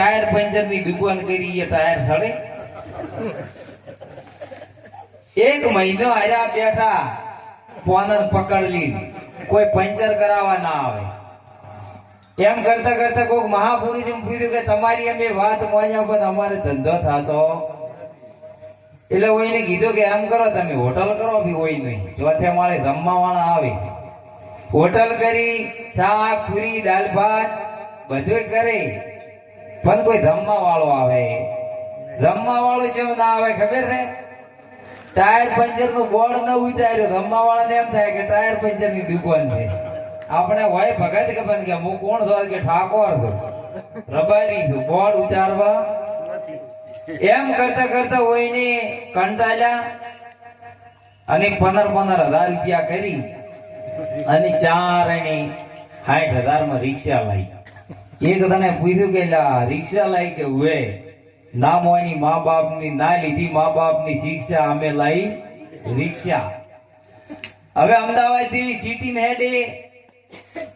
Tyre puncture ની દુકાન કરી એ ટાયર સડે? એક મહિનો હાર્યા બેઠા પોનર પકડલી, કોઈ પંચર કરાવવા ના આવે. એમ કરતા કરતા કોઈક મહાપુરુષ પૂછ્યું કે તમારી અમે વાત મોજા પણ અમારે ધંધો થતો. એટલે કોઈને કીધું કે એમ કરો તમે હોટલ કરો બી હોય નહીં, ચોથે માળે રમવા વાળા આવે, હોટલ કરી શાક પૂરી દાલ ભાત બધું કરે, પણ કોઈ રમવા વાળો આવે. રમવા વાળું કેમ ના આવે ખબર છે? ટાયર પંચર નું બોર્ડ ન ઉતાર્યું, રમવા વાળાને એમ થાય કે ટાયર પંચર ની દુકાન છે. આપણે હોય ભગત કે પણ કે હું કોણ થયો કે ઠાકોર છું, રબારી છું, બોર્ડ ઉતારવા. એમ કરતા કરતા હોય ને કંટાળ્યા અને 15,000 રૂપિયા કરી અને 60,000 માં રિક્ષા લાવી. એક તને પૂછ્યું કે રિક્ષા લાવી કે હુએ ના મોની મા બાપ ની ના લીધી, મા બાપ ની શિક્ષા અમે લાવી રિક્ષા. હવે અમદાવાદ જેવી સિટી માં હેડે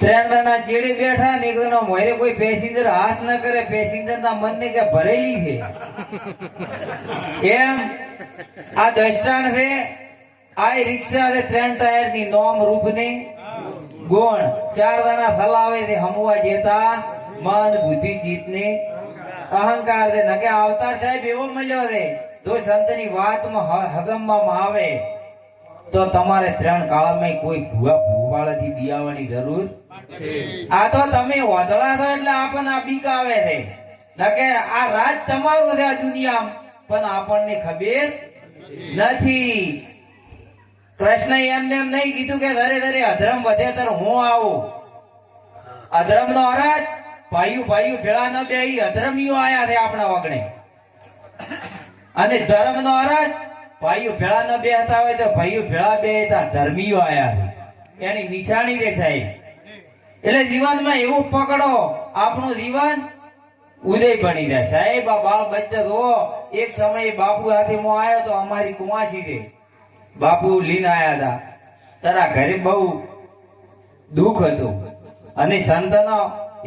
ત્રણ જણા ચેડે બેઠા ને એક જણો મોરે કોઈ પેસેન્જર હાથ ન કરે, પેસેન્જર ના મન ને કે ભરેલી છે. એમ આ 10 સ્ટાન્ડ છે, આ રિક્ષા છે 3 ટાયર ની, નોમ રૂપ ની ગુણ 4 જણા હલાવે છે, હમવા જેતા મન બુદ્ધિ જીત ને અહંકાર છે. નકે અવતાર સાહેબ એવો મળ્યો છે જો સંત ની વાતમાં હદમમાં આવે તો તમારે 3 કાળમાં કોઈ ભૂવાળાથી બિયાવાની જરૂર. આ તો તમે વાદળા છો એટલે આપણને આ બીક આવે છે. નકે આ રાજ તમારું છે આ દુનિયામાં, પણ આપણને ખબર નથી. કૃષ્ણ એમને એમ નહીં કીધું કે ધરે ધરે અધર્મ વધે ત્યારે હું આવું. અધર્મ નો અરજ ભાઈઓ ભેળા ન બે અધર્મીઓ આયા છે આપણા વગણે, અને ધર્મ નો અરજ ભાઈઓ ભેળા ન બેહતા હોય તો ભાઈઓ ભેળા બેહતા ધર્મીઓ આયા છે. એની નિશાની રે સાહેબ. એટલે જીવનમાં એવું પકડો આપણું જીવન ઉદય બની જાય સાહેબ. આ બાળ બચ્ચા તો એક સમયે બાપુ સાથે હું આવ્યો તો અમારી કુવાસી રે બાપુ લઈને આયા હતા. તારા ઘરે બહુ દુઃખ હતું અને સંતનો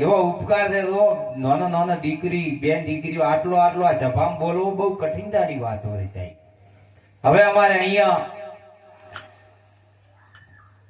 એવો ઉપકાર છે. તો નાનો દીકરી બેન દીકરીઓ આટલો આ સભામાં બોલવું બહુ કઠિનતાની વાત હોય સાહેબ. હવે અમારે અહીંયા